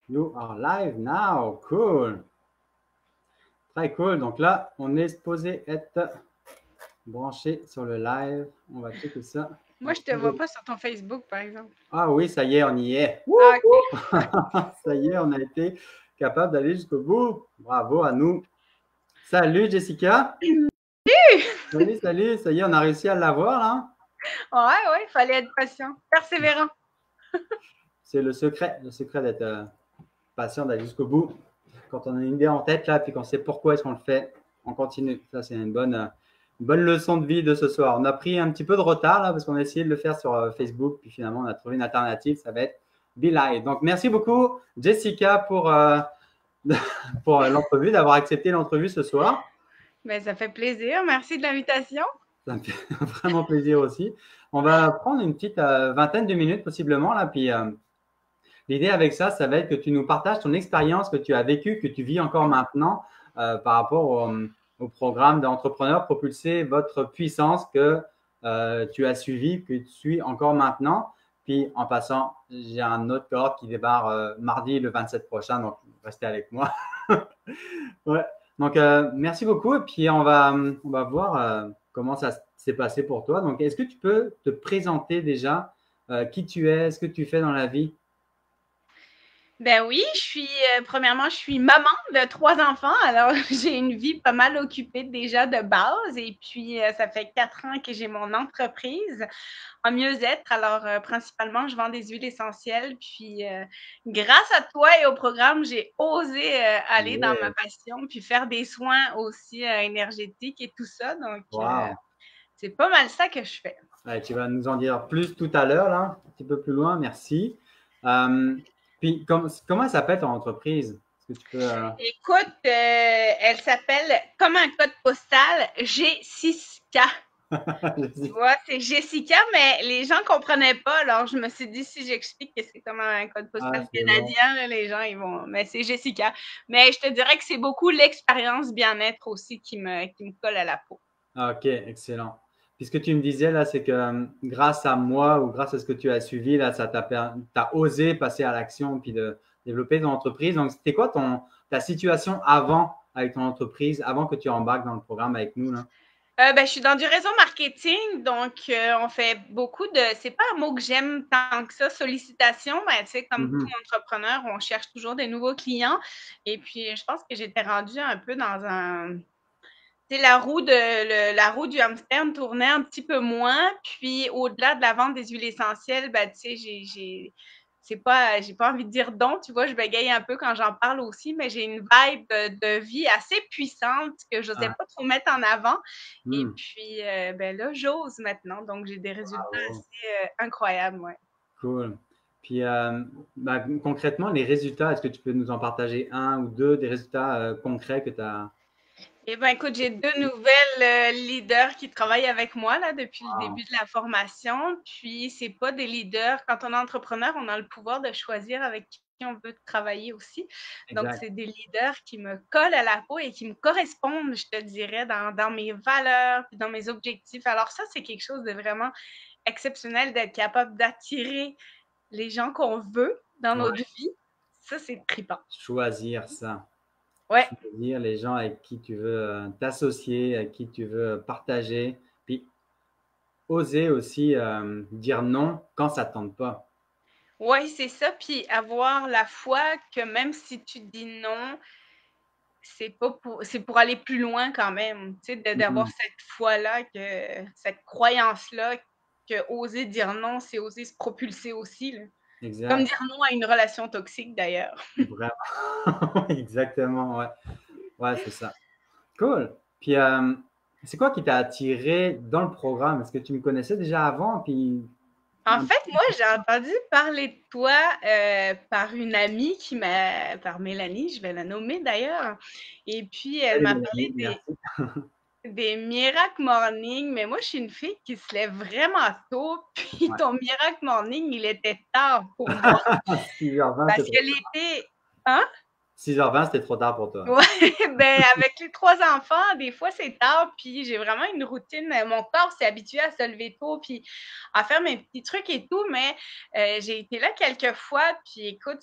You are live now. Cool. Très cool. Donc là, on est supposé être branché sur le live. On va checker ça. Moi, je te vois pas sur ton Facebook, par exemple. Ah oui, ça y est, on y est. Ah, OK. Ça y est, on a été capable d'aller jusqu'au bout. Bravo à nous. Salut Jessica. Salut, salut. Ça y est, on a réussi à l'avoir là. Ouais, il fallait être patient, persévérant. C'est le secret d'être patient, d'aller jusqu'au bout. Quand on a une idée en tête là, puis qu'on sait pourquoi est-ce qu'on le fait, on continue. Ça, c'est une bonne leçon de vie de ce soir. On a pris un petit peu de retard là parce qu'on a essayé de le faire sur Facebook, puis finalement on a trouvé une alternative. Ça va être Be Live. Donc merci beaucoup Jessica pour l'entrevue, d'avoir accepté l'entrevue ce soir. Ben, ça fait plaisir. Merci de l'invitation. Ça me fait vraiment plaisir aussi. On va prendre une petite vingtaine de minutes possiblement là, puis l'idée avec ça, ça va être que tu nous partages ton expérience que tu as vécue, que tu vis encore maintenant par rapport au programme d'entrepreneur propulser votre puissance que tu as suivi, que tu suis encore maintenant. Puis en passant, j'ai un autre cohorte qui démarre mardi le 27 prochain, donc restez avec moi. Ouais. Donc merci beaucoup et puis on va voir comment ça s'est passé pour toi. Donc est-ce que tu peux te présenter déjà qui tu es, ce que tu fais dans la vie? Ben oui, premièrement, je suis maman de 3 enfants, alors j'ai une vie pas mal occupée déjà de base et puis ça fait 4 ans que j'ai mon entreprise en mieux-être. Alors principalement, je vends des huiles essentielles, puis grâce à toi et au programme, j'ai osé aller dans ma Yeah. passion, puis faire des soins aussi énergétiques et tout ça. Donc Wow. c'est pas mal ça que je fais. Ouais, tu vas nous en dire plus tout à l'heure, là, un petit peu plus loin, merci. Euh, puis, comment elle s'appelle ton entreprise? Est-ce que tu peux. Écoute, elle s'appelle comme un code postal G6K. Tu vois, c'est Jessica, mais les gens comprenaient pas. Alors, je me suis dit, si j'explique que c'est comme un code Ah, postal c'est bon. canadien, là, les gens, ils vont. Mais c'est Jessica. Mais je te dirais que c'est beaucoup l'expérience bien-être aussi qui me colle à la peau. Ah, ok, excellent. Puis, ce que tu me disais, là, c'est que grâce à moi ou grâce à ce que tu as suivi, là, t'as osé passer à l'action puis de développer ton entreprise. Donc, c'était quoi ta situation avant avec ton entreprise, avant que tu embarques dans le programme avec nous, là? Ben, je suis dans du réseau marketing, donc on fait beaucoup de. C'est pas un mot que j'aime tant que ça, sollicitation. Ben, tu sais, comme tout Mhm. entrepreneur, on cherche toujours des nouveaux clients. Et puis, je pense que j'étais rendue un peu dans un. Tu sais, la roue du hamster me tournait un petit peu moins. Puis, au-delà de la vente des huiles essentielles, ben, tu sais, j'ai pas envie de dire don, tu vois, je bégaye un peu quand j'en parle aussi, mais j'ai une vibe de vie assez puissante que je n'osais Ah, pas trop mettre en avant. Et hmm. puis, ben là, j'ose maintenant. Donc, j'ai des résultats Bravo. assez incroyables, ouais. Cool. Puis, bah, concrètement, les résultats, est-ce que tu peux nous en partager un ou deux des résultats concrets que tu as? Eh ben, écoute, j'ai deux nouvelles leaders qui travaillent avec moi là depuis le Wow. début de la formation. Puis, c'est pas des leaders. Quand on est entrepreneur, on a le pouvoir de choisir avec qui on veut travailler aussi. Donc, Exact. c'est des leaders qui me collent à la peau et qui me correspondent, je te dirais, dans mes valeurs, puis dans mes objectifs. Alors, ça, c'est quelque chose de vraiment exceptionnel d'être capable d'attirer les gens qu'on veut dans Ouais. notre vie. Ça, c'est trippant. Choisir ça. Ouais. Choisir les gens avec qui tu veux t'associer, avec qui tu veux partager. Puis, oser aussi dire non quand ça ne tente pas. Oui, c'est ça. Puis avoir la foi que même si tu dis non, c'est pour aller plus loin quand même. Tu sais, d'avoir Mhm. cette foi-là, cette croyance-là, que oser dire non, c'est oser se propulser aussi, là. Comme Exact. dire non à une relation toxique d'ailleurs. Vraiment. Exactement. Ouais. Ouais, c'est ça. Cool. Puis, c'est quoi qui t'a attiré dans le programme? Est-ce que tu me connaissais déjà avant? Puis, En fait, moi, j'ai entendu parler de toi par une amie par Mélanie, je vais la nommer d'ailleurs. Et puis, elle salut m'a Mélanie, parlé merci. des Miracle Morning, mais moi, je suis une fille qui se lève vraiment tôt, puis ton Miracle Morning, il était tard pour moi. 6h20, Parce c'était que trop tard. l'été, hein? 6h20, c'était trop tard pour toi. Ouais, ben avec les 3 enfants, des fois, c'est tard, puis j'ai vraiment une routine. Mon corps s'est habitué à se lever tôt, puis à faire mes petits trucs et tout, mais j'ai été là quelques fois, puis écoute,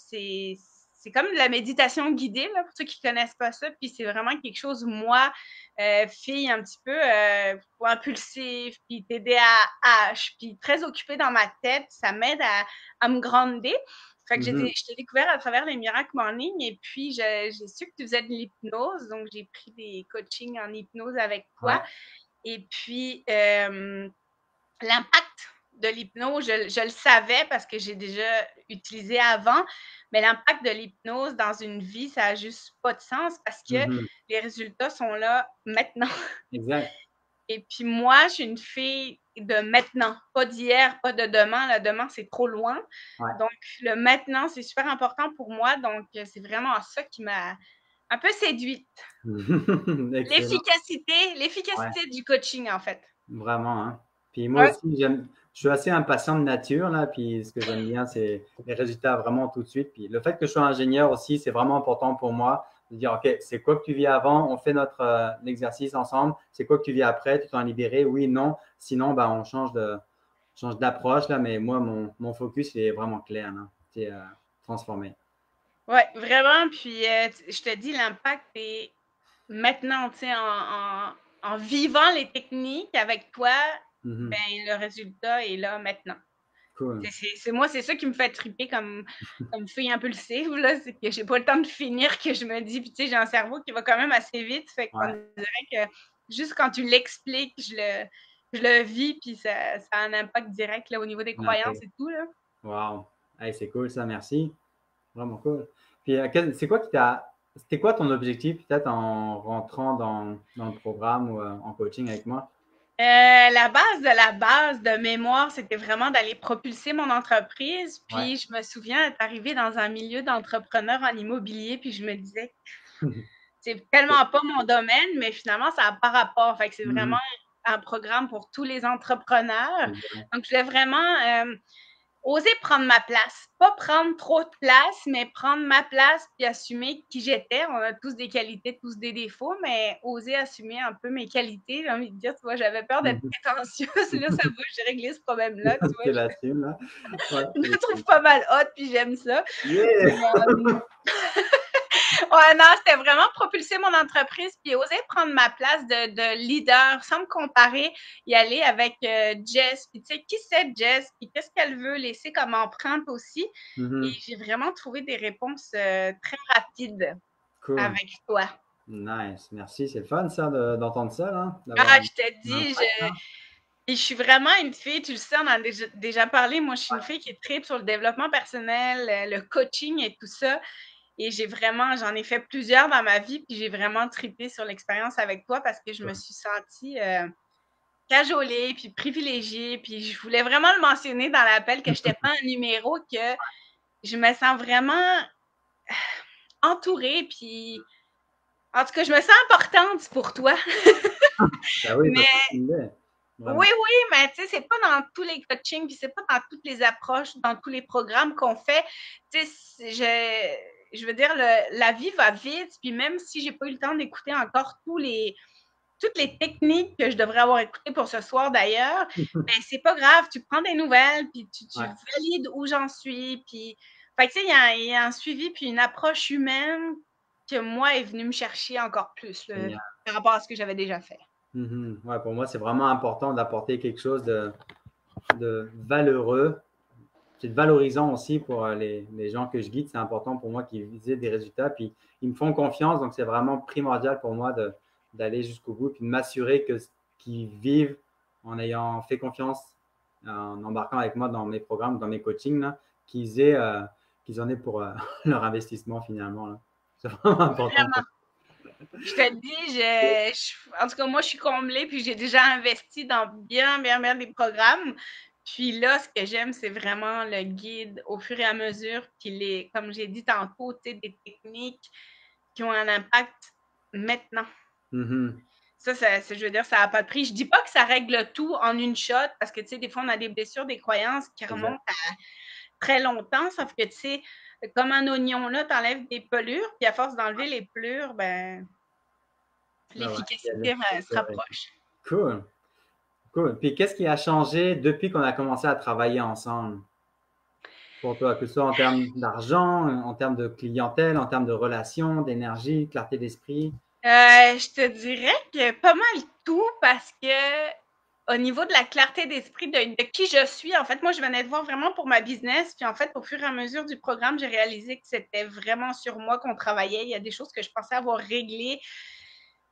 c'est comme de la méditation guidée, là, pour ceux qui connaissent pas ça. Puis c'est vraiment quelque chose, moi, fille un petit peu impulsive, puis TDAH, puis très occupée dans ma tête, ça m'aide à me grandir. Fait que je t'ai découvert à travers les miracles en ligne et puis j'ai su que tu faisais de l'hypnose, donc j'ai pris des coachings en hypnose avec toi. Ouais. Et puis, l'impact de l'hypnose, je le savais parce que j'ai déjà utilisé avant, mais l'impact de l'hypnose dans une vie, ça n'a juste pas de sens parce que les résultats sont là maintenant. Exact. Et puis moi, je suis une fille de maintenant, pas d'hier, pas de demain. Le demain, c'est trop loin. Ouais. Donc, le maintenant, c'est super important pour moi. Donc, c'est vraiment ça qui m'a un peu séduite. L'efficacité du coaching, en fait. Vraiment, hein. Puis moi aussi, je suis assez impatient de nature, là, puis ce que j'aime bien, c'est les résultats vraiment tout de suite. Puis le fait que je sois ingénieur aussi, c'est vraiment important pour moi de dire, OK, c'est quoi que tu vis avant? On fait notre exercice ensemble. C'est quoi que tu vis après? Tu t'en libéré? Oui, non. Sinon, ben, on change d'approche, là, mais moi, mon focus il est vraiment clair, là. C'est transformé. Oui, vraiment. Puis, je te dis, l'impact est maintenant, tu sais, en vivant les techniques avec toi, ben, le résultat est là maintenant. Cool. C'est ça qui me fait triper comme fille impulsive, là, c'est que j'ai pas le temps de finir, que je me dis, puis tu sais, j'ai un cerveau qui va quand même assez vite, fait qu'on dirait que juste quand tu l'expliques, je le vis, puis ça a un impact direct là, au niveau des croyances et tout, là. Wow. Hey, c'est cool ça, merci. Vraiment cool. Puis, c'était quoi ton objectif peut-être en rentrant dans le programme ou en coaching avec moi? La base de mémoire, c'était vraiment d'aller propulser mon entreprise. Puis je me souviens être arrivée dans un milieu d'entrepreneurs en immobilier, puis je me disais, c'est tellement pas mon domaine, mais finalement, ça n'a pas rapport. Fait que c'est vraiment un programme pour tous les entrepreneurs. Donc, je voulais vraiment oser prendre ma place. Pas prendre trop de place, mais prendre ma place puis assumer qui j'étais. On a tous des qualités, tous des défauts, mais oser assumer un peu mes qualités. J'ai envie de dire, tu vois, j'avais peur d'être prétentieuse. Là, ça va, j'ai réglé ce problème-là. Tu vois, je me trouve pas mal hot puis j'aime ça. Ouais, non, c'était vraiment propulser mon entreprise puis oser prendre ma place de leader sans me comparer, y aller avec Jess. Puis tu sais, qui c'est Jess? Puis qu'est-ce qu'elle veut laisser comme empreinte aussi? Et j'ai vraiment trouvé des réponses très rapides avec toi. Nice. Merci. C'est le fun, ça, d'entendre ça, là. Ah, je te dis, je suis vraiment une fille, tu le sais, on en a déjà parlé. Moi, je suis une fille qui est très sur le développement personnel, le coaching et tout ça. Et j'en ai fait plusieurs dans ma vie, puis j'ai vraiment trippé sur l'expérience avec toi parce que je me suis sentie cajolée, puis privilégiée, puis je voulais vraiment le mentionner dans l'appel que je n'étais pas un numéro, que je me sens vraiment entourée, puis en tout cas, je me sens importante pour toi. Oui, mais tu sais, c'est pas dans tous les coachings, puis c'est pas dans toutes les approches, dans tous les programmes qu'on fait. Tu sais, je veux dire, la vie va vite, puis même si j'ai pas eu le temps d'écouter encore toutes les techniques que je devrais avoir écoutées pour ce soir d'ailleurs, ben c'est pas grave, tu prends des nouvelles, puis tu valides où j'en suis, puis fait que tu sais, il y a un suivi puis une approche humaine que moi est venue me chercher encore plus là, par rapport à ce que j'avais déjà fait. Ouais, pour moi, c'est vraiment important d'apporter quelque chose de valeureux. C'est valorisant aussi pour les gens que je guide. C'est important pour moi qu'ils aient des résultats. Puis, ils me font confiance. Donc, c'est vraiment primordial pour moi d'aller jusqu'au bout. Puis, de m'assurer qu'ils vivent en ayant fait confiance, en embarquant avec moi dans mes programmes, dans mes coachings, là, qu'ils en aient pour leur investissement finalement, là. C'est vraiment important. Vraiment. Je te dis, en tout cas, moi, je suis comblée, puis j'ai déjà investi dans bien des programmes. Puis là, ce que j'aime, c'est vraiment le guide au fur et à mesure, puis comme j'ai dit tantôt, tu sais, des techniques qui ont un impact maintenant. Ça, je veux dire, ça n'a pas de prix. Je dis pas que ça règle tout en une shot, parce que, tu sais, des fois, on a des blessures, des croyances qui remontent à très longtemps, sauf que, tu sais, comme un oignon, là, t'enlèves des pelures, puis à force d'enlever les pelures, ben l'efficacité se rapproche. Cool. Cool. Puis, qu'est-ce qui a changé depuis qu'on a commencé à travailler ensemble? pour toi, que ce soit en termes d'argent, en termes de clientèle, en termes de relations, d'énergie, clarté d'esprit? Je te dirais que pas mal tout parce que au niveau de la clarté d'esprit de qui je suis, en fait, moi, je venais de voir vraiment pour ma business. Puis en fait, au fur et à mesure du programme, j'ai réalisé que c'était vraiment sur moi qu'on travaillait. Il y a des choses que je pensais avoir réglées.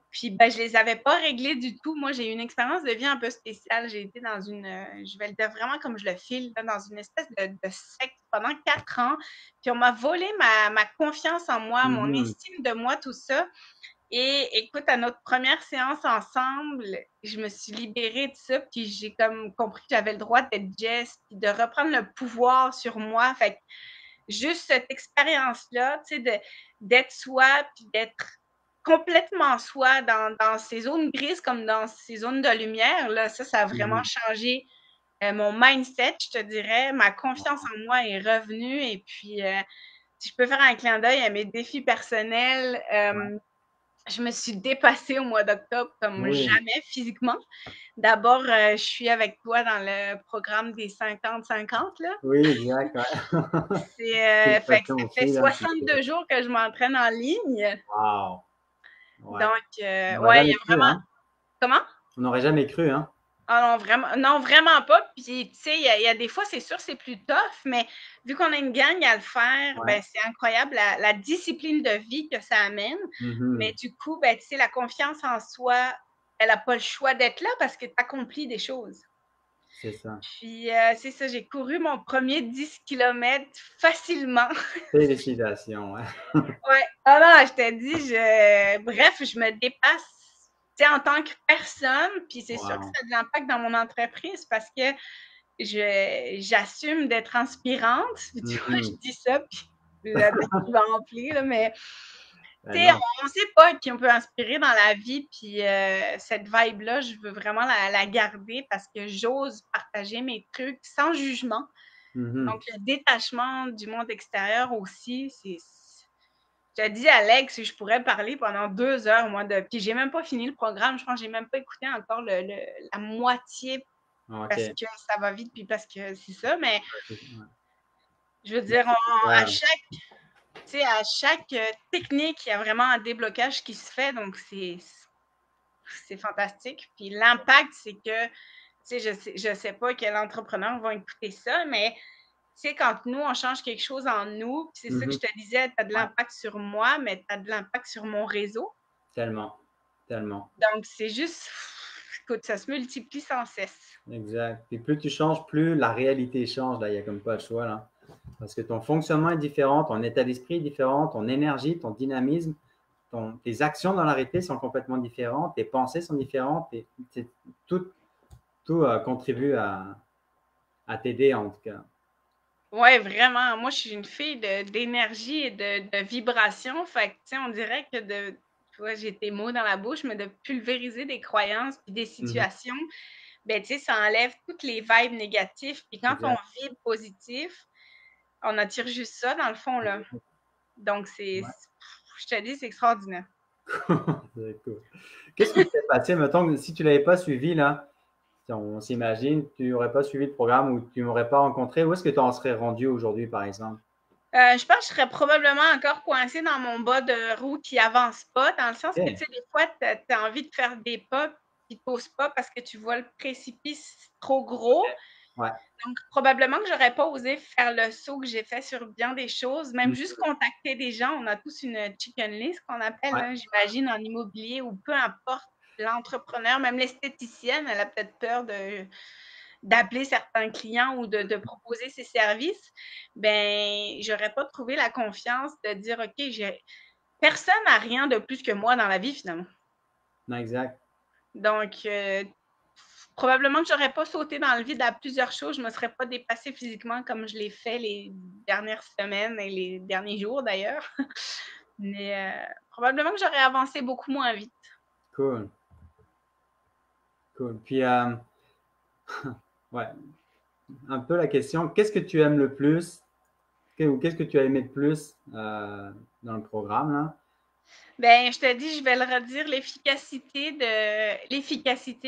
Puis ben, je les avais pas réglées du tout. Moi, j'ai eu une expérience de vie un peu spéciale. J'ai été dans une, je vais le dire vraiment comme je le file, dans une espèce de secte pendant 4 ans. Puis on m'a volé ma confiance en moi, mon Mhm. estime de moi, tout ça. Et écoute, à notre première séance ensemble, je me suis libérée de ça, puis j'ai comme compris que j'avais le droit d'être Jess, puis de reprendre le pouvoir sur moi. Fait que juste cette expérience-là, tu sais, d'être soi, puis d'être complètement soi dans ces zones grises comme dans ces zones de lumière, là, ça a vraiment Mhm. changé mon mindset, je te dirais. Ma confiance en moi est revenue, et puis si je peux faire un clin d'œil à mes défis personnels, Ouais. je me suis dépassée au mois d'octobre comme Oui, jamais physiquement. D'abord, je suis avec toi dans le programme des 50-50, là. oui, exact. Ouais. Fait que Félicitations ça fait aussi, là. 62 jours que je m'entraîne en ligne. Wow. Ouais. Donc, On n'aurait ouais, il y jamais a cru, vraiment. hein? Comment? On n'aurait jamais cru, hein? Ah non, vraiment pas. Puis, tu sais, il y a des fois, c'est sûr, c'est plus tough, mais vu qu'on a une gang à le faire, Ouais. ben, c'est incroyable la discipline de vie que ça amène. Mais Mhm. du coup, ben, tu sais, la confiance en soi, elle n'a pas le choix d'être là parce que tu accomplis des choses. C'est ça. Puis, c'est ça, j'ai couru mon premier 10 kilomètres facilement. Félicitations, ouais. Ouais. Ah non, je t'ai dit, bref, je me dépasse, tu sais, en tant que personne. Puis, c'est sûr que ça Wow. a de l'impact dans mon entreprise parce que j'assume d'être inspirante. Puis, tu vois, je Mhm. dis ça, puis la tête qui va remplir, là, mais Ben tu sais, non. on ne sait pas qui on peut inspirer dans la vie. Puis cette vibe-là, je veux vraiment la garder parce que j'ose partager mes trucs sans jugement. Mhm. Donc, le détachement du monde extérieur aussi, c'est. Je te dis, Alex, je pourrais parler pendant 2 heures, moi, de. Puis, j'ai même pas fini le programme. Je pense que j'ai même pas écouté encore la moitié parce OK. que ça va vite, puis parce que c'est ça. Mais Ouais. je veux Mais dire, c'est à super. chaque, tu sais, à chaque technique, il y a vraiment un déblocage qui se fait. Donc, c'est fantastique. Puis l'impact, c'est que, tu sais, je sais pas quel entrepreneur va écouter ça, mais tu sais, quand nous, on change quelque chose en nous, c'est ça que Mhm. je te disais, tu as de Ouais. l'impact sur moi, mais tu as de l'impact sur mon réseau. Tellement. Tellement. Donc, c'est juste, écoute, ça se multiplie sans cesse. Exact. Et plus tu changes, plus la réalité change. Là, il n'y a comme pas le choix, là. Parce que ton fonctionnement est différent, ton état d'esprit est différent, ton énergie, ton dynamisme, tes actions dans la réalité sont complètement différentes, tes pensées sont différentes, tout, tout contribue à t'aider en tout cas. Ouais, vraiment. Moi, je suis une fille d'énergie et de vibration. Fait que, tu sais, on dirait que tu vois, j'ai tes mots dans la bouche, mais de pulvériser des croyances puis des Mhm. situations, ben, tu sais, ça enlève toutes les vibes négatives. Puis quand on Exact. vibre positif, on attire juste ça, dans le fond, là. Donc, Ouais. je te dis, c'est extraordinaire. C'est cool. Qu'est-ce qui s'est passé, mettons, si tu ne l'avais pas suivi, là, si on s'imagine, tu n'aurais pas suivi le programme ou tu ne m'aurais pas rencontré, où est-ce que tu en serais rendu aujourd'hui, par exemple? Je pense que je serais probablement encore coincée dans mon bas de roue qui avance pas, dans le sens que, tu OK. sais, des fois, tu as envie de faire des pas, puis tu n'oses pas parce que tu vois le précipice trop gros. Ouais. Donc, probablement que j'aurais pas osé faire le saut que j'ai fait sur bien des choses, même Mhm. juste contacter des gens. On a tous une chicken list qu'on appelle, Ouais. là, j'imagine, en immobilier ou peu importe l'entrepreneur, même l'esthéticienne, elle a peut-être peur d'appeler certains clients ou de proposer ses services. Ben, j'aurais pas trouvé la confiance de dire, OK, personne n'a rien de plus que moi dans la vie, finalement. Non, exact. Donc, probablement que j'aurais pas sauté dans le vide à plusieurs choses. Je me serais pas dépassée physiquement comme je l'ai fait les dernières semaines et les derniers jours d'ailleurs. Mais probablement que j'aurais avancé beaucoup moins vite. Cool. Cool. Puis, ouais, un peu la question, qu'est-ce que tu aimes le plus ou qu'est-ce que tu as aimé le plus dans le programme, là? Ben, je te dis, je vais le redire, l'efficacité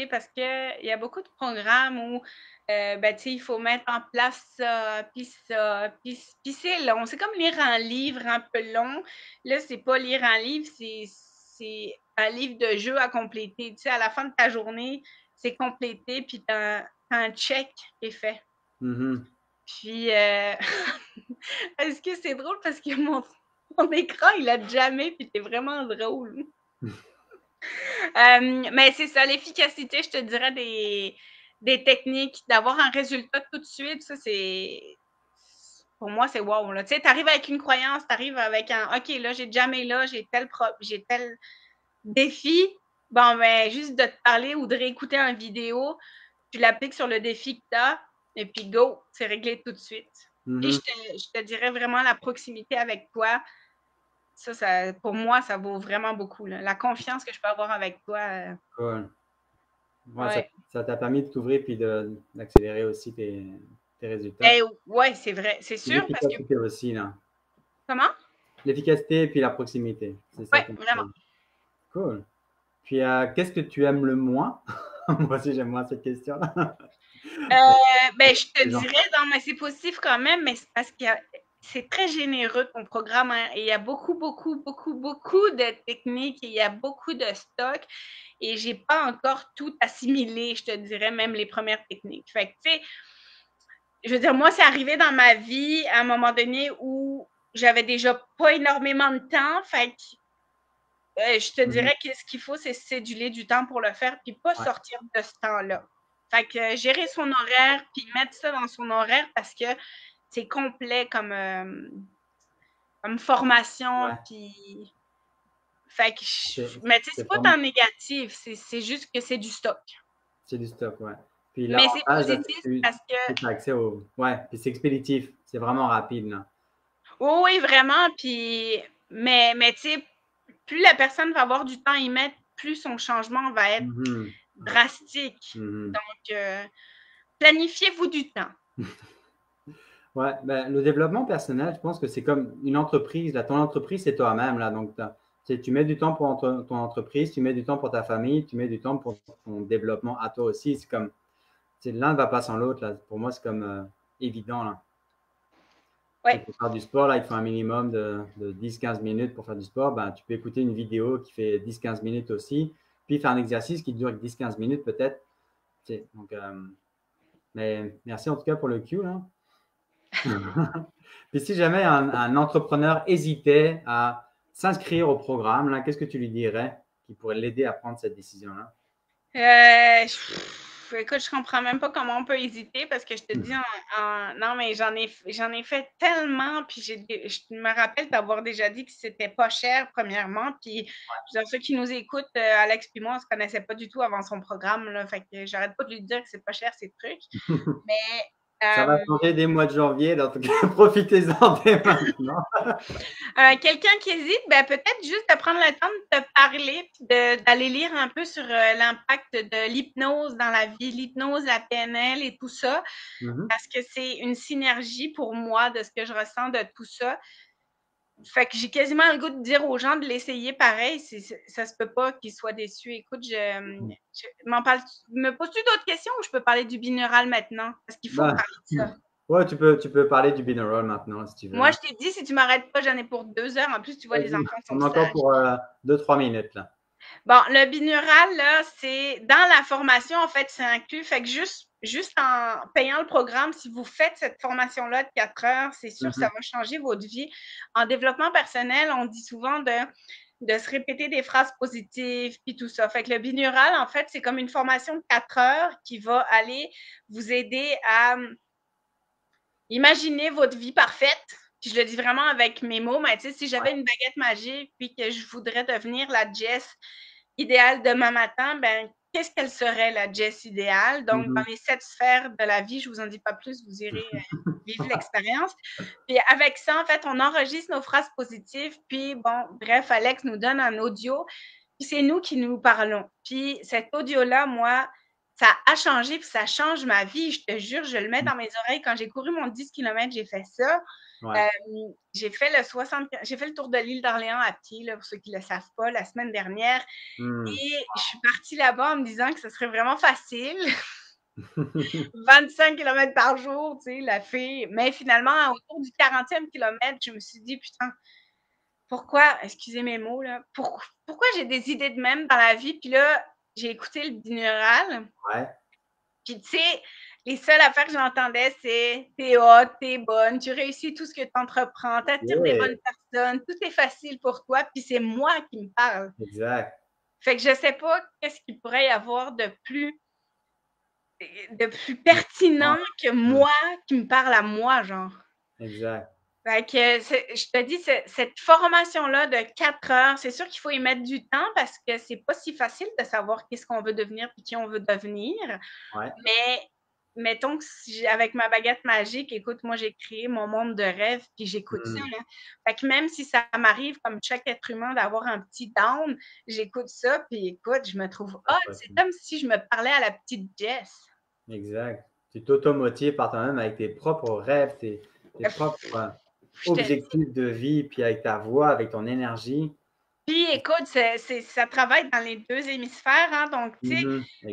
parce que il y a beaucoup de programmes où ben, tu sais, il faut mettre en place ça, puis c'est long. C'est comme lire un livre un peu long. Là, c'est pas lire un livre, c'est un livre de jeu à compléter. Tu sais, à la fin de ta journée, c'est complété, puis t'as un check qui est fait. Mhm. Puis, est-ce que c'est drôle parce que mon écran, il a jamais, puis c'est vraiment drôle. Mais c'est ça, l'efficacité, je te dirais des techniques, d'avoir un résultat tout de suite, ça c'est pour moi, c'est wow. Tu sais, tu arrives avec une croyance, tu arrives avec un OK, là, j'ai jamais là, j'ai tel défi. Bon, ben, juste de te parler ou de réécouter une vidéo, tu l'appliques sur le défi que tu as, et puis go, c'est réglé tout de suite. Et Mhm. je te dirais vraiment la proximité avec toi. Ça, pour moi, ça vaut vraiment beaucoup. Là. La confiance que je peux avoir avec toi. Cool. Ouais, Ouais. ça t'a permis de t'ouvrir puis d'accélérer aussi tes résultats. Eh, ouais, c'est vrai. C'est sûr parce que. L'efficacité aussi, là. Comment? L'efficacité et puis la proximité. C'est ça Ouais, qu'on vraiment. parle. Cool. Puis, qu'est-ce que tu aimes le moins? Moi aussi, j'aime moins cette question-là. Ben, je te Les gens. dirais, non, mais c'est positif quand même, mais c'est parce que c'est très généreux ton programme. Hein, et il y a beaucoup, beaucoup, beaucoup, beaucoup de techniques et il y a beaucoup de stocks. Et j'ai pas encore tout assimilé, je te dirais, même les premières techniques. Fait que, tu sais, je veux dire, moi, c'est arrivé dans ma vie à un moment donné où j'avais déjà pas énormément de temps. Fait que je te Mhm. dirais que ce qu'il faut, c'est céduler du temps pour le faire, puis pas Ouais, sortir de ce temps-là. Fait que gérer son horaire, puis mettre ça dans son horaire parce que c'est complet comme formation, ouais. puis. Fait que, C'est mais tu sais, c'est c'est pas vraiment, tant négatif, c'est juste que c'est du stock. c'est du stock, ouais. Puis Mais c'est l'avantage, là, positif parce que, c'est que tu as accès au. Ouais, puis c'est expéditif. C'est vraiment rapide, là. oui, oui, vraiment, puis, mais tu sais, plus la personne va avoir du temps à y mettre, plus son changement va être Mhm. drastique. Mhm. Donc, planifiez-vous du temps. Ouais, ben, le développement personnel, je pense que c'est comme une entreprise. Là. Ton entreprise, c'est toi-même. Là. Donc, tu mets du temps pour ton entreprise, tu mets du temps pour ta famille, tu mets du temps pour ton développement à toi aussi. C'est comme, l'un ne va pas sans l'autre. Là. Pour moi, c'est comme évident. Là. Ouais. Pour faire du sport, là, il faut un minimum de 10-15 minutes pour faire du sport. Ben, tu peux écouter une vidéo qui fait 10-15 minutes aussi, puis faire un exercice qui dure 10-15 minutes peut-être. Donc, mais merci en tout cas pour le cue. Là. Puis si jamais un entrepreneur hésitait à s'inscrire au programme, là, qu'est-ce que tu lui dirais qui pourrait l'aider à prendre cette décision-là? Écoute, je comprends même pas comment on peut hésiter parce que je te dis non, mais j'en ai fait tellement, puis je me rappelle d'avoir déjà dit que c'était pas cher, premièrement, puis je veux dire, ceux qui nous écoutent, Alex puis moi, on se connaissait pas du tout avant son programme, là, fait que j'arrête pas de lui dire que c'est pas cher, ces trucs, mais Ça va euh, changer dès le mois de janvier, donc profitez-en dès maintenant. quelqu'un qui hésite, ben, peut-être juste de prendre le temps de te parler, puis d'aller lire un peu sur l'impact de l'hypnose dans la vie, l'hypnose, la PNL et tout ça, Mhm. parce que c'est une synergie pour moi de ce que je ressens de tout ça. Fait que j'ai quasiment le goût de dire aux gens de l'essayer pareil. Ça se peut pas qu'ils soient déçus. Écoute, je m'en parle. Me poses-tu d'autres questions ou je peux parler du binaural maintenant? Parce qu'il faut Ben, parler de ça. ouais, tu peux parler du binaural maintenant si tu Moi, veux. je t'ai dit, si tu m'arrêtes pas, j'en ai pour 2 heures. En plus, tu vois, les Vas-y, enfants sont on a encore sages. pour 2-3 minutes là. Bon, le binaural, là, c'est dans la formation, en fait, c'est inclus. Fait que juste en payant le programme, si vous faites cette formation-là de 4 heures, c'est sûr que ça Mhm. va changer votre vie. En développement personnel, on dit souvent de se répéter des phrases positives, puis tout ça. Fait que le binaural, en fait, c'est comme une formation de 4 heures qui va aller vous aider à imaginer votre vie parfaite. Puis je le dis vraiment avec mes mots, mais tu sais, si j'avais une baguette magique, puis que je voudrais devenir la Jess idéale demain matin, ben qu'est-ce qu'elle serait la Jess idéale? Donc, dans Mhm. les 7 sphères de la vie, je vous en dis pas plus, vous irez vivre l'expérience. Puis avec ça, en fait, on enregistre nos phrases positives, puis bon, bref, Alex nous donne un audio, puis c'est nous qui nous parlons. Puis cet audio-là, moi, ça a changé, puis ça change ma vie. Je te jure, je le mets dans mes oreilles. Quand j'ai couru mon 10 km, j'ai fait ça. Ouais. J'ai fait le tour de l'île d'Orléans à pied, là, pour ceux qui ne le savent pas, la semaine dernière. Et je suis partie là-bas en me disant que ce serait vraiment facile. 25 km par jour, tu sais, la fille. Mais finalement, autour du 40e kilomètre, je me suis dit, putain, pourquoi, excusez mes mots, là, pourquoi j'ai des idées de même dans la vie? Puis là, j'ai écouté le binaural. Ouais. Puis, tu sais, les seules affaires que j'entendais, c'est t'es hot, t'es bonne, tu réussis tout ce que tu entreprends, t'attires des bonnes personnes, tout est facile pour toi, puis c'est moi qui me parle. Exact. Fait que je sais pas qu'est-ce qu'il pourrait y avoir de plus pertinent que moi qui me parle à moi, genre. Exact. Fait que je te dis, cette formation-là de 4 heures, c'est sûr qu'il faut y mettre du temps parce que c'est pas si facile de savoir qu'est-ce qu'on veut devenir et qui on veut devenir. Ouais. Mais mettons que avec ma baguette magique, écoute, moi, j'ai créé mon monde de rêve puis j'écoute ça. Là. Fait que même si ça m'arrive, comme chaque être humain, d'avoir un petit down, j'écoute ça puis écoute, je me trouve hot. C'est comme si je me parlais à la petite Jess. Exact. Tu t'automotives par toi-même avec tes propres rêves, tes propres objectifs de vie, puis avec ta voix, avec ton énergie. Puis écoute, ça travaille dans les 2 hémisphères, hein, donc tu sais,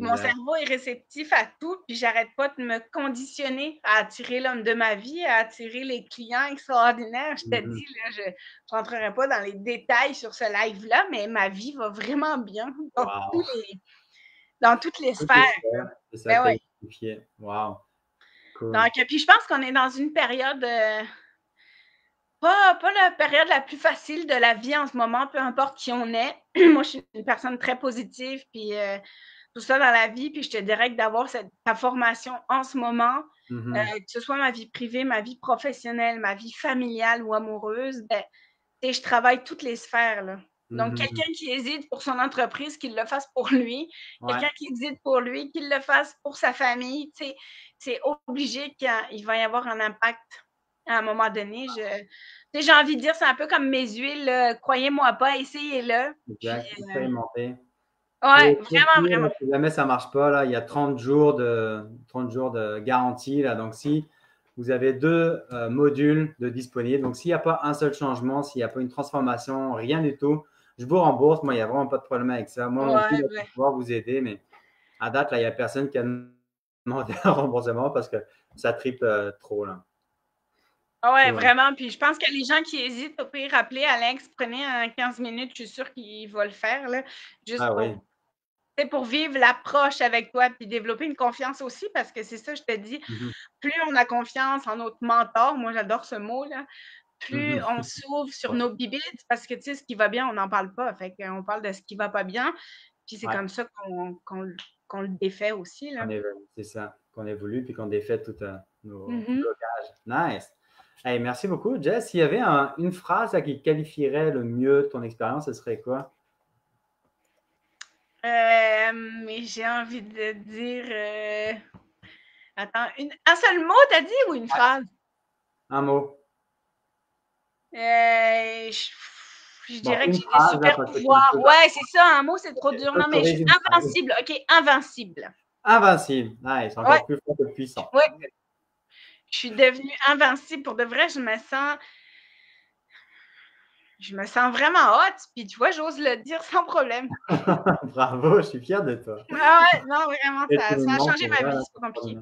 mon cerveau est réceptif à tout, puis j'arrête pas de me conditionner à attirer l'homme de ma vie, à attirer les clients extraordinaires. Je te dis, là, je rentrerai pas dans les détails sur ce live-là, mais ma vie va vraiment bien dans toutes les sphères. C'est ça, ouais. Wow. Cool. Donc, puis je pense qu'on est dans une période... Pas la période la plus facile de la vie en ce moment, peu importe qui on est. Moi, je suis une personne très positive, puis tout ça dans la vie, puis je te dirais que d'avoir ta formation en ce moment, que ce soit ma vie privée, ma vie professionnelle, ma vie familiale ou amoureuse, ben, je travaille toutes les sphères, là. Donc, quelqu'un qui hésite pour son entreprise, qu'il le fasse pour lui. Quelqu'un qui hésite pour lui, qu'il le fasse pour sa famille. Tu sais, c'est obligé qu'il va y avoir un impact à un moment donné. J'ai envie de dire, c'est un peu comme mes huiles. Croyez-moi pas, essayez-le. Exact, expérimenter. Ouais, vraiment. Si jamais ça ne marche pas, là, il y a 30 jours de garantie. Là, donc, si vous avez 2 modules de disponibles, donc s'il n'y a pas un seul changement, s'il n'y a pas une transformation, rien du tout, je vous rembourse. Moi, il n'y a vraiment pas de problème avec ça. Moi, mon but, c'est de pouvoir vous aider, mais à date, là, il n'y a personne qui a demandé un remboursement parce que ça triple trop. Là. Ouais, vraiment. Puis je pense que les gens qui hésitent, au pire, appelez Alex, prenez 15 minutes, je suis sûre qu'il va le faire. Là, juste pour vivre l'approche avec toi, puis développer une confiance aussi, parce que c'est ça, je te dis, plus on a confiance en notre mentor, moi j'adore ce mot-là, plus on s'ouvre sur nos bibites, parce que tu sais, ce qui va bien, on n'en parle pas. Fait qu'on parle de ce qui va pas bien, puis c'est comme ça qu'on le défait aussi. C'est ça, qu'on évolue, puis qu'on défait tous nos blocages. Nice! Hey, merci beaucoup, Jess. S'il y avait une phrase là, qui qualifierait le mieux ton expérience, ce serait quoi? Mais j'ai envie de dire... Attends, un seul mot, t'as dit, ou une phrase? Un mot. Je dirais que j'ai des super pouvoirs. Ouais, c'est ça, un mot, c'est trop dur. Non, mais je suis invincible. OK, invincible. Invincible. Nice, encore plus fort que puissant. Ouais. Je suis devenue invincible. Pour de vrai, je me sens vraiment hot. Puis tu vois, j'ose le dire sans problème. Bravo, je suis fier de toi. Ah ouais, non, vraiment, ça a changé ma vie. C'est pas compliqué.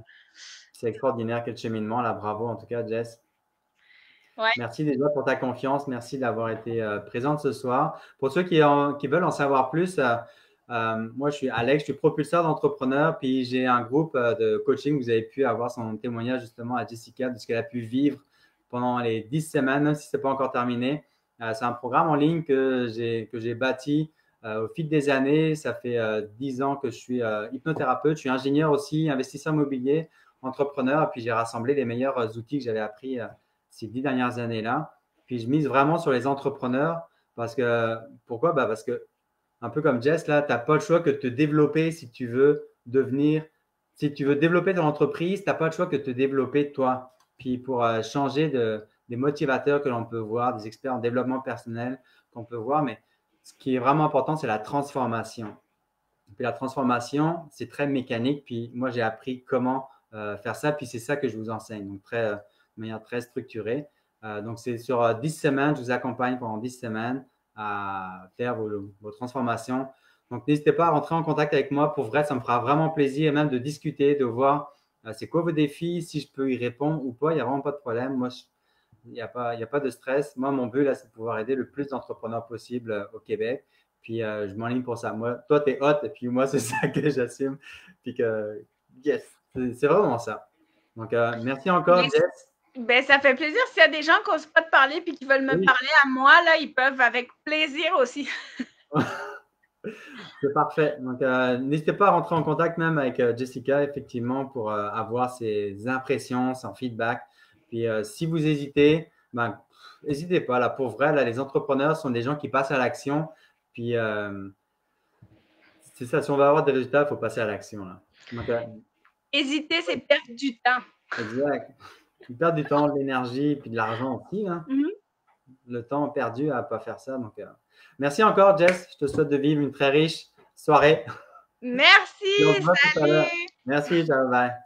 C'est extraordinaire quel cheminement là. Bravo en tout cas, Jess. Ouais. Merci déjà pour ta confiance. Merci d'avoir été présente ce soir. Pour ceux qui veulent en savoir plus, moi, je suis Alex, je suis propulseur d'entrepreneurs, puis j'ai un groupe de coaching. Vous avez pu avoir son témoignage justement à Jessica de ce qu'elle a pu vivre pendant les 10 semaines, même si ce n'est pas encore terminé. C'est un programme en ligne que j'ai bâti au fil des années. Ça fait 10 ans que je suis hypnothérapeute. Je suis ingénieur aussi, investisseur immobilier, entrepreneur. Puis j'ai rassemblé les meilleurs outils que j'avais appris ces 10 dernières années-là. Puis je mise vraiment sur les entrepreneurs parce que, pourquoi? Parce que, un peu comme Jess, là, tu n'as pas le choix que de te développer si tu veux développer ton entreprise, tu n'as pas le choix que de te développer toi. Puis pour changer des motivateurs que l'on peut voir, des experts en développement personnel qu'on peut voir, mais ce qui est vraiment important, c'est la transformation. Puis la transformation, c'est très mécanique. Puis moi, j'ai appris comment faire ça. Puis c'est ça que je vous enseigne, donc de manière très structurée. Donc c'est sur 10 semaines, je vous accompagne pendant 10 semaines à faire vos transformations. Donc n'hésitez pas à rentrer en contact avec moi. Pour vrai, ça me fera vraiment plaisir, même de discuter, de voir c'est quoi vos défis, si je peux y répondre ou pas. Il n'y a vraiment pas de problème. Moi, il n'y a pas de stress. Moi, mon but, là, c'est de pouvoir aider le plus d'entrepreneurs possible au Québec. Puis, je m'enligne pour ça. Moi, toi, tu es hot, et puis moi, c'est ça que j'assume. Puis que, yes, c'est vraiment ça. Donc, merci encore, Jess. Ben, ça fait plaisir. S'il y a des gens qui n'osent pas te parler et qui veulent me parler à moi, là, ils peuvent avec plaisir aussi. C'est parfait. Donc, n'hésitez pas à rentrer en contact même avec Jessica, effectivement, pour avoir ses impressions, son feedback. Puis, si vous hésitez, ben, n'hésitez pas. Là, pour vrai, là, les entrepreneurs sont des gens qui passent à l'action. Puis, c'est ça. Si on veut avoir des résultats, il faut passer à l'action. Donc, hésiter, c'est perdre du temps. Exact. Ils perdent du temps, de l'énergie, puis de l'argent aussi. Hein. Le temps perdu à ne pas faire ça. Donc, merci encore, Jess. Je te souhaite de vivre une très riche soirée. Merci. Salut. Merci, ciao, bye.